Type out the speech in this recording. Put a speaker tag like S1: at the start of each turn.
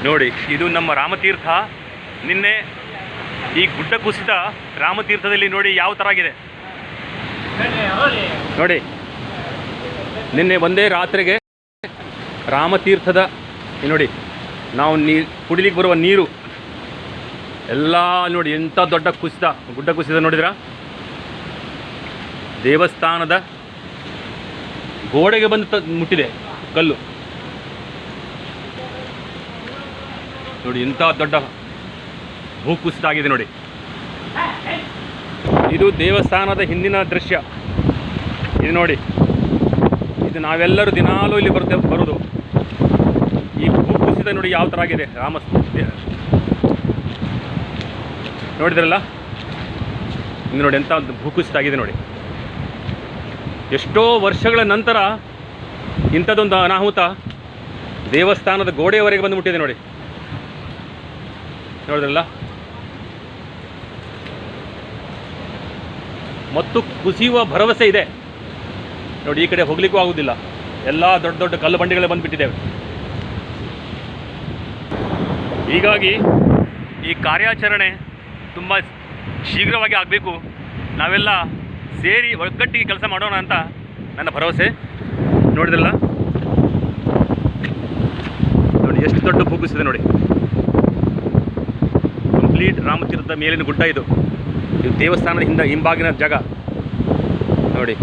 S1: ನೋಡಿ, ಇದು ನಮ್ಮ ರಾಮತೀರ್ಥ. ನಿನ್ನೆ ಈ ಗುಡ್ಡ ಕುಸಿತ ರಾಮತೀರ್ಥದಲ್ಲಿ ನೋಡಿ ಯಾವ ಥರ ಆಗಿದೆ ನೋಡಿ. ನಿನ್ನೆ ಒಂದೇ ರಾತ್ರಿಗೆ ರಾಮತೀರ್ಥದ ನೋಡಿ, ನಾವು ಕುಡಿಲಿಕ್ಕೆ ಬರುವ ನೀರು ಎಲ್ಲ ನೋಡಿ ಎಂಥ ದೊಡ್ಡ ಕುಸಿತ, ಗುಡ್ಡ ಕುಸಿತ ನೋಡಿದ್ರ. ದೇವಸ್ಥಾನದ ಗೋಡೆಗೆ ಬಂದು ಮುಟ್ಟಿದೆ ಕಲ್ಲು ನೋಡಿ, ಎಂಥ ದೊಡ್ಡ ಭೂಕುಸಿತ ಆಗಿದೆ ನೋಡಿ. ಇದು ದೇವಸ್ಥಾನದ ಹಿಂದಿನ ದೃಶ್ಯ. ಇದು ನೋಡಿ, ಇದು ನಾವೆಲ್ಲರೂ ದಿನಾಲೂ ಇಲ್ಲಿ ಬರೋದು. ಈ ಭೂಕುಸಿತ ನೋಡಿ ಯಾವ ಥರ ಆಗಿದೆ. ನೋಡಿದ್ರಲ್ಲ, ಇದು ನೋಡಿ ಎಂಥ ಒಂದು ಭೂಕುಸಿತ ಆಗಿದೆ ನೋಡಿ. ಎಷ್ಟೋ ವರ್ಷಗಳ ನಂತರ ಇಂಥದ್ದೊಂದು ಅನಾಹುತ ದೇವಸ್ಥಾನದ ಗೋಡೆಯವರೆಗೆ ಬಂದು ಮುಟ್ಟಿದೆ ನೋಡಿ. ನೋಡಿದ್ರಲ್ಲ, ಮತ್ತು ಕುಸಿಯುವ ಭರವಸೆ ಇದೆ ನೋಡಿ. ಈ ಕಡೆ ಹೋಗ್ಲಿಕ್ಕೂ ಆಗುವುದಿಲ್ಲ, ಎಲ್ಲ ದೊಡ್ಡ ದೊಡ್ಡ ಕಲ್ಲು ಬಂಡೆಗಳೇ ಬಂದುಬಿಟ್ಟಿದ್ದೇವೆ. ಹೀಗಾಗಿ ಈ ಕಾರ್ಯಾಚರಣೆ ತುಂಬ ಶೀಘ್ರವಾಗಿ ಆಗಬೇಕು. ನಾವೆಲ್ಲ ಸೇರಿ ಒಗ್ಗಟ್ಟಿಗೆ ಕೆಲಸ ಮಾಡೋಣ ಅಂತ ನನ್ನ ಭರವಸೆ. ನೋಡಿದ್ರಲ್ಲ ನೋಡಿ, ಎಷ್ಟು ದೊಡ್ಡ ಭೂಕುಸಿದೆ ನೋಡಿ. ಕಂಪ್ಲೀಟ್ ರಾಮತೀರ್ಥದ ಮೇಲಿನ ಗುಡ್ಡ ಇದು. ಇದು ದೇವಸ್ಥಾನದ ಹಿಂಬಾಗಿನ ಜಾಗ ನೋಡಿ.